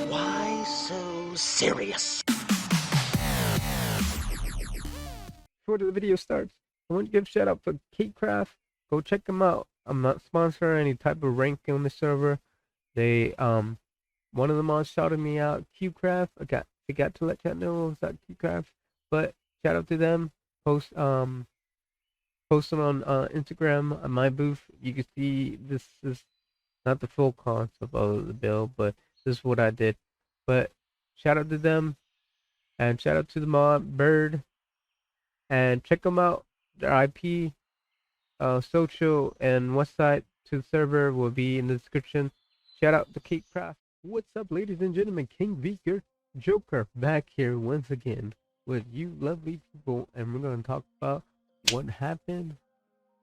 Why so serious? Before the video starts, I want to give a shout out for CapeCraft. Go check them out. I'm not sponsoring any type of rank on the server. They one of the mods shouted me out, CapeCraft. I forgot to let y'all know it was at CapeCraft. But shout out to them. Posting on Instagram on my booth. You can see this is not the full cost of the build, but this is what I did. But shout out to them and shout out to the mod Bird and check them out. Their IP, social, and website to the server will be in the description. Shout out to CapeCraft. What's up, ladies and gentlemen? KingVJoker back here once again with you lovely people, and we're going to talk about what happened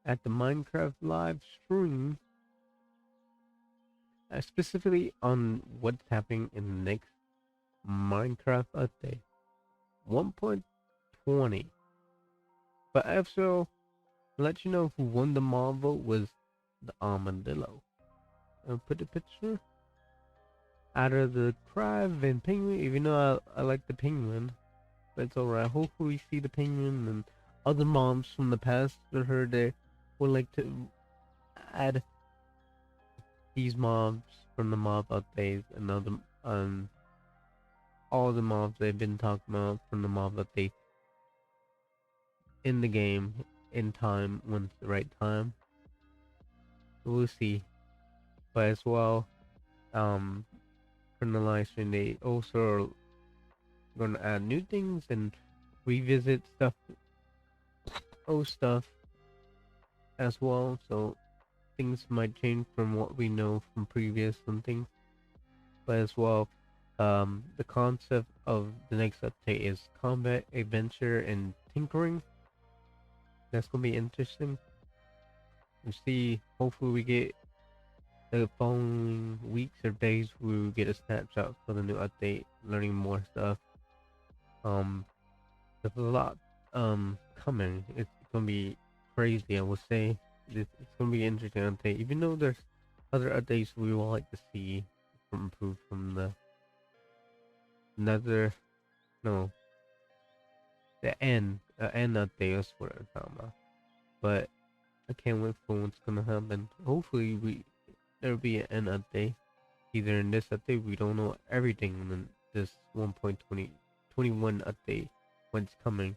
at the Minecraft live stream, specifically on what's happening in the next Minecraft update 1.20. But also, let you know who won the mob vote was the armadillo. I'll put the picture out of the crab and penguin, even though I like the penguin, but it's alright. Hopefully we see the penguin and other mobs from the past. I heard they would like to add these mobs from the mob updates and other all the mobs they've been talking about from the mob update in the game in time when it's the right time. We'll see. But as well, from the live stream, they also are gonna add new things and revisit stuff, old stuff as well. So things might change from what we know from previous and things. But as well, the concept of the next update is combat, adventure, and tinkering. That's gonna be interesting. We see. Hopefully, we get the following weeks or days we will get a snapshot for the new update, learning more stuff. There's a lot coming. It's gonna be crazy. I would say it's gonna be interesting update. Even though there's other updates we would like to see improve from the another no the end update is what I'm talking about. But I can't wait for what's gonna happen. Hopefully there'll be an end update. Either in this update, we don't know everything in this 1.21 update when it's coming.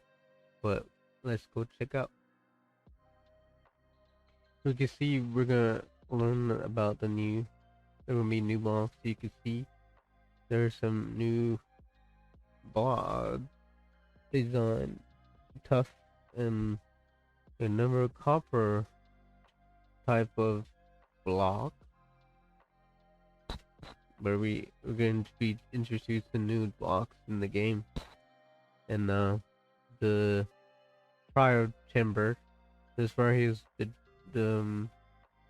But let's go check out. So you can see we're gonna learn about there will be new blocks. You can see there's some new block design, tough, and another copper type of block. Where we're going to be introduced to new blocks in the game, and the prior chamber. This right here is the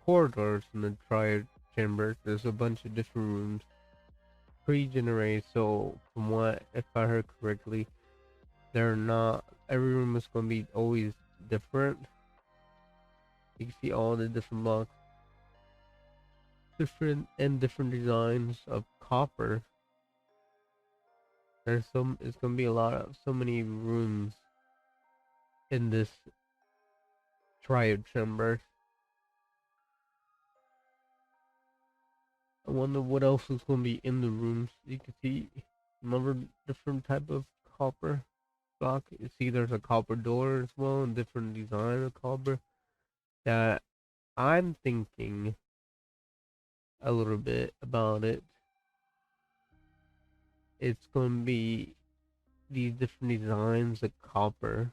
corridors in the triad chamber. There's a bunch of different rooms pre-generated. So from what, if I heard correctly, they're not every room is gonna be always different. You can see all the different blocks. Different designs of copper. It's gonna be so many rooms in this triad chamber. I wonder what else is gonna be in the rooms. You can see another different type of copper block. You see there's a copper door as well, and different design of copper that I'm thinking a little bit about it. It's going to be these different designs of copper.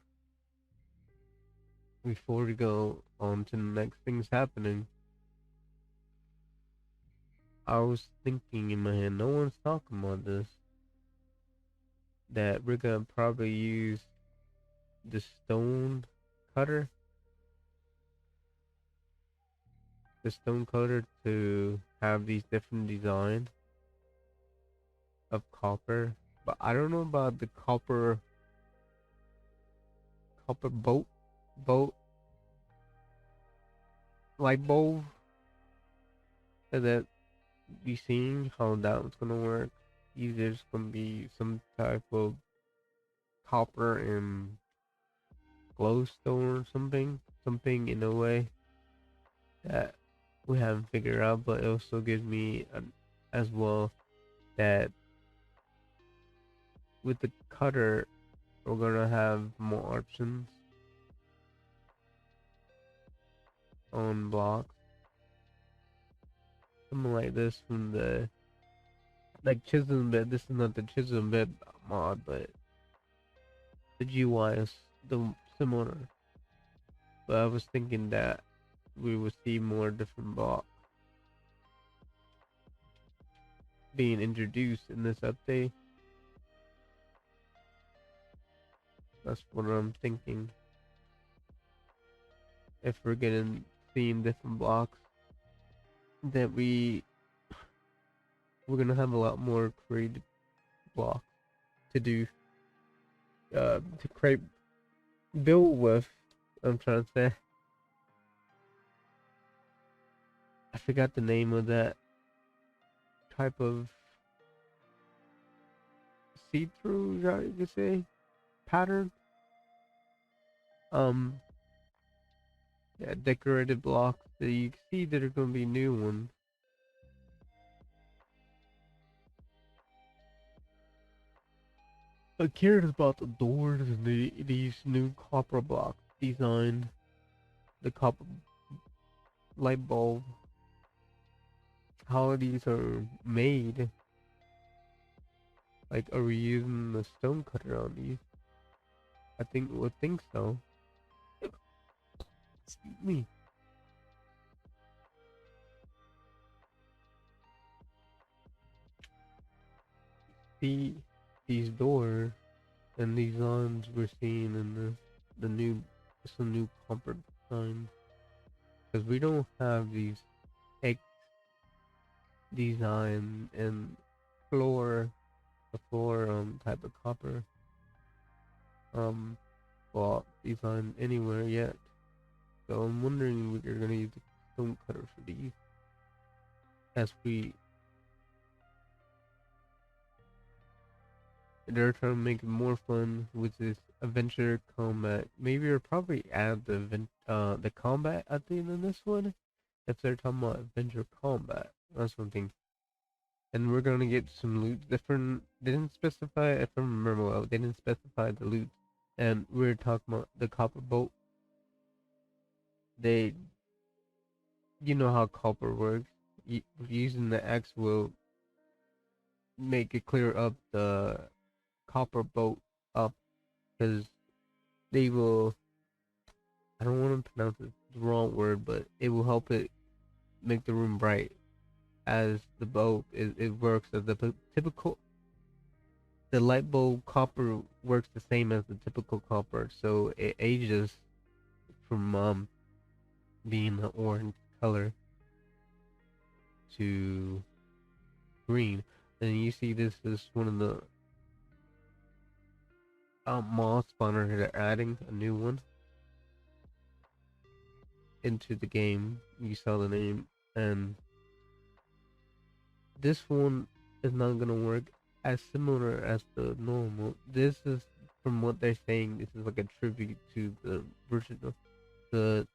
Before we go on to the next things happening, I was thinking in my head, no one's talking about this, that we're going to probably use the stone cutter. The stone cutter to have these different designs of copper, but I don't know about the copper boat light bulb that be seeing how that's gonna work. Either it's gonna be some type of copper and glowstone or something in a way that we haven't figured out, but it also gives me as well that with the cutter we're gonna have more options on blocks. Something like this from the like chisel bit. This is not the chisel bit mod, but the GUI is the similar. But I was thinking that we would see more different blocks being introduced in this update. That's what I'm thinking. If we're getting seeing different blocks, that we're gonna have a lot more creative blocks to do, to create build with. I'm trying to say. I forgot the name of that type of see-through, you could say, pattern. Yeah, decorated blocks that you can see that are gonna be new ones. I'm curious about the doors and these new copper blocks design, the copper light bulb, how these are made. Like, are we using the stone cutter on these? Would think so. Excuse me. See these doors and these lines we're seeing in the new some new copper design, because we don't have these X design and floor the floor type of copper block design anywhere yet. So I'm wondering if we're gonna use the stone cutter for these as they're trying to make it more fun with this adventure combat. Maybe we'll probably add the combat at the end of this one if they're talking about adventure combat. That's one thing. And we're gonna get some loot different. They didn't specify, if I remember well, they didn't specify the loot. And we're talking about the copper boat. They, you know how copper works. Using the axe will make it clear up the copper boat up, because they will. I don't want to pronounce it the wrong word, but it will help it make the room bright as the boat it works as the typical. The light bulb copper works the same as the typical copper, so it ages from being an orange color to green. And you see this is one of the moss spawner. They're adding a new one into the game. You saw the name, and this one is not gonna work as similar as the normal. This is, from what they're saying, this is like a tribute to the version of the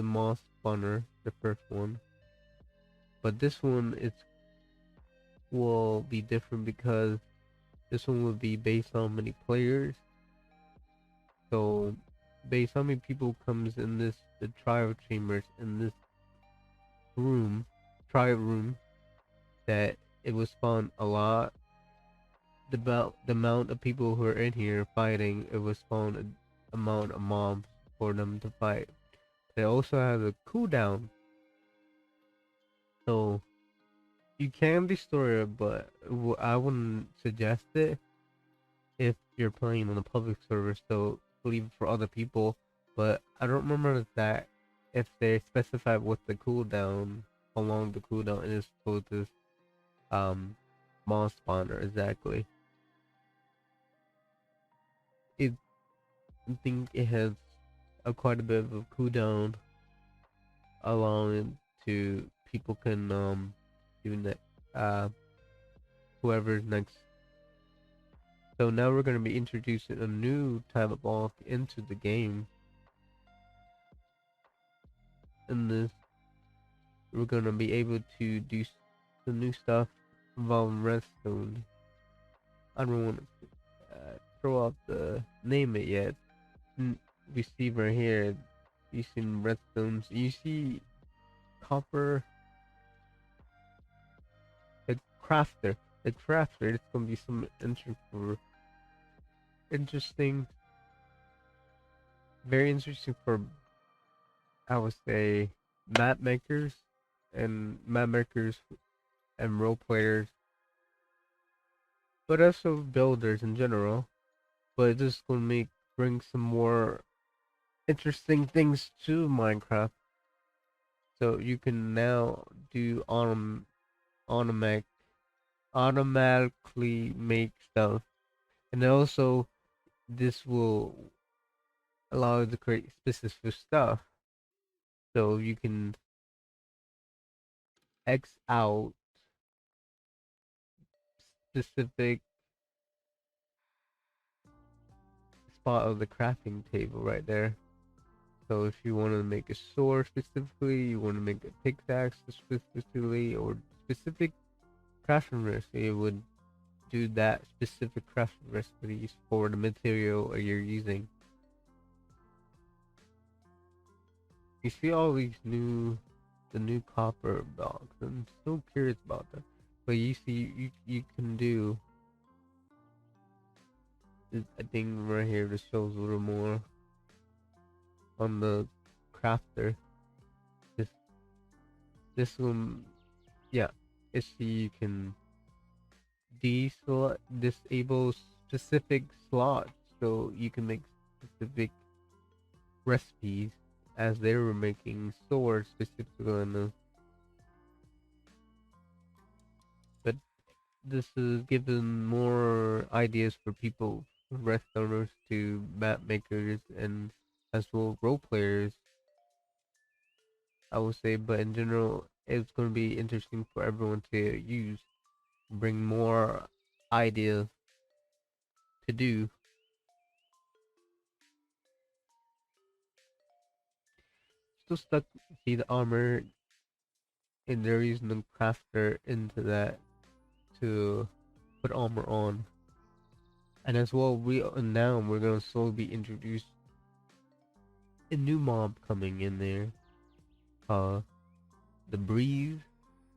moss spawner, the first one. But this one will be different because this one will be based on many players. So based on how many people comes in the trial chambers in this trial room, that it will spawn a lot. The amount of people who are in here fighting, it will spawn an amount of mobs for them to fight. It also has a cooldown, so you can destroy it, but I wouldn't suggest it if you're playing on a public server. So leave it for other people. But I don't remember that if they specify what the cooldown, how long the cooldown is for this moss spawner exactly. I think it has quite a bit of a cooldown, allowing to people can do that. Whoever's next. So now we're gonna be introducing a new type of block into the game. In this, we're gonna be able to do some new stuff involving redstone. I don't want to throw out the name it yet. We see right here, you see redstones. You see copper. The crafter. The crafter. It's gonna be some interesting. Very interesting for, I would say, map makers and role players, but also builders in general. But this is gonna bring some more interesting things to Minecraft. So you can now do automatic automatically make stuff, and also this will allow you to create specific stuff. So you can X out specific spot of the crafting table right there. So if you want to make a sword specifically, you want to make a pickaxe specifically, or specific crafting recipe, it would do that specific crafting recipes for the material you're using. You see all these the new copper blocks. I'm so curious about that. But you see, you can do I think right here this shows a little more on the crafter. This one, yeah. It's you can disable specific slots, so you can make specific recipes as they were making swords specifically on the. But this is giving more ideas for people, rest owners, to map makers, and as well role players, I would say. But in general, it's going to be interesting for everyone to use, bring more ideas to do. Still stuck. See the armor, and they're using the crafter into that to put armor on. And as well, we're gonna slowly be introduced a new mob coming in there. The breeze.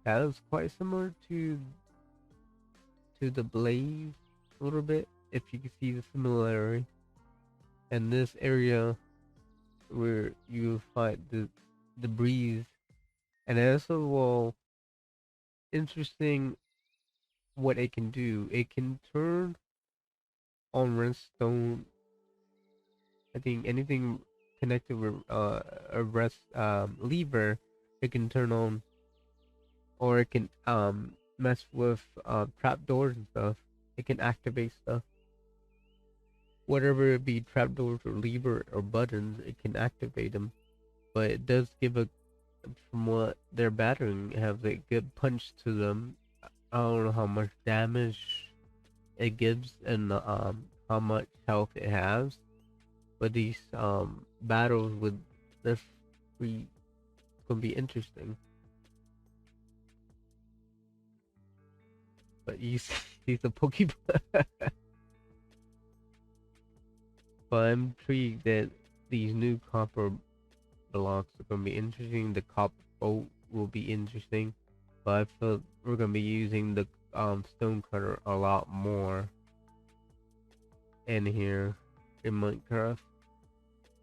That is quite similar to the blaze a little bit, if you can see the similarity. And this area where you find the breeze, and also well, interesting what it can do. It can turn on redstone. I think anything connected with a rest lever, it can turn on, or it can mess with trapdoors and stuff. It can activate stuff. Whatever it be, trapdoors or lever or buttons, it can activate them. But it does give from what they're battering, have a good punch to them. I don't know how much damage it gives and how much health it has, but these battles with this free gonna be interesting. But you see the Pokemon. But I'm intrigued that these new copper blocks are gonna be interesting. The copper boat will be interesting, but I feel we're gonna be using the stone cutter a lot more in here in Minecraft.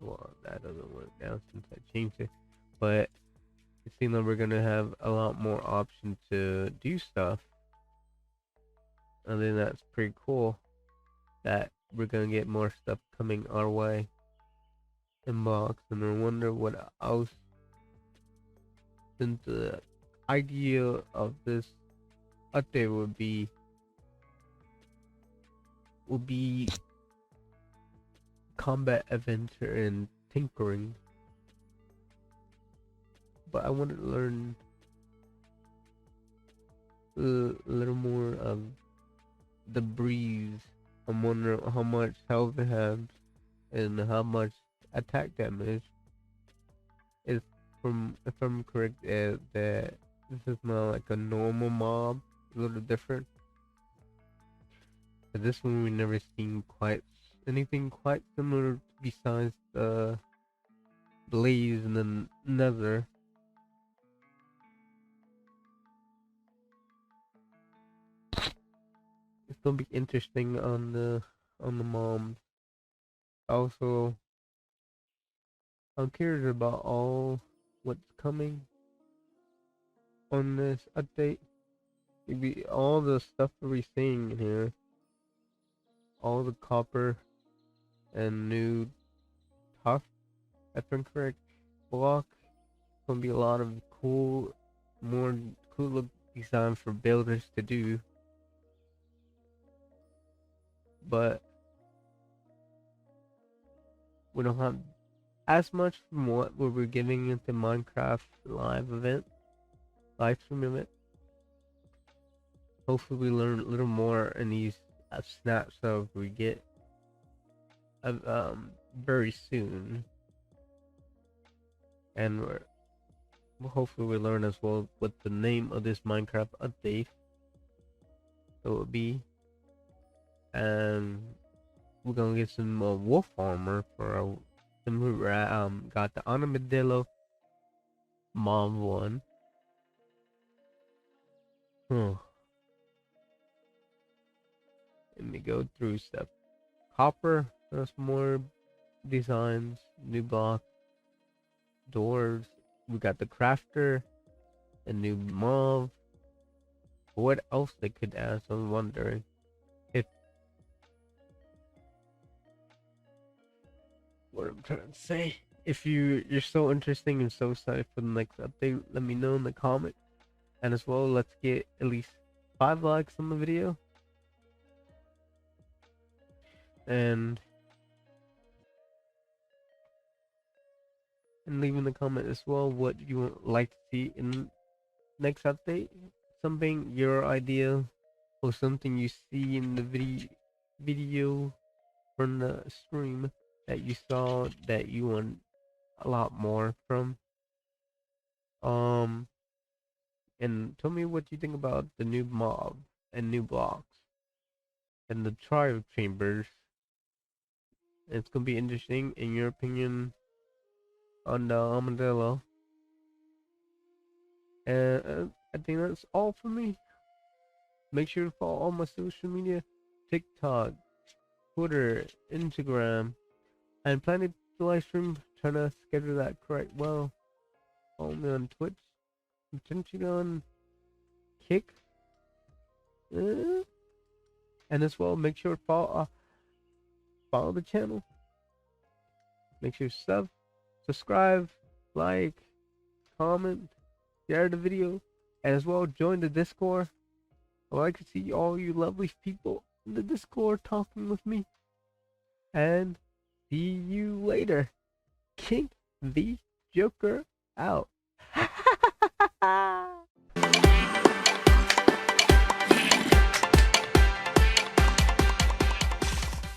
Well, that doesn't work now since I changed it, but it seems like we're gonna have a lot more options to do stuff. And then that's pretty cool that we're gonna get more stuff coming our way in blocks. And I wonder what else, since the idea of this update would be combat adventure and tinkering. But I want to learn little more of the breeze. I'm wondering how much health it has and how much attack damage. If if I'm correct, that this is not like a normal mob, a little different. But this one we never seen quite anything quite similar besides the blaze and the nether. It's gonna be interesting on the mobs. Also, I'm curious about all what's coming on this update. Maybe all the stuff that we're seeing in here, all the copper and new tough, if I'm correct, block. Gonna be a lot of more cool design for builders to do. But we don't have as much from what we were giving at the Minecraft live stream event. Hopefully we learn a little more in these snaps of we get very soon, and hopefully we learn as well what the name of this Minecraft update will be, and we're gonna get some wolf armor for our got the armadillo mob one. Let me go through stuff. Copper, there's more designs, new block, doors. We got the crafter, a new mob. What else they could add? So I'm wondering if what I'm trying to say. If you're so interesting and so excited for the next update, let me know in the comments. And as well, let's get at least 5 likes on the video. And leave in the comment as well what you would like to see in next update. Something your idea or something you see in the video from the stream that you saw that you want a lot more from. And tell me what you think about the new mob and new blocks and the trial chambers. It's gonna be interesting in your opinion on the armadillo. And I think that's all for me. Make sure to follow all my social media: TikTok, Twitter, Instagram. I'm planning to live stream, trying to schedule that correct well. Follow me on Twitch, potentially on Kick. And as well, make sure to follow the channel. Make sure to subscribe, like, comment, share the video, and as well join the Discord. I'd like to see all you lovely people in the Discord talking with me. And see you later. KingVJoker out.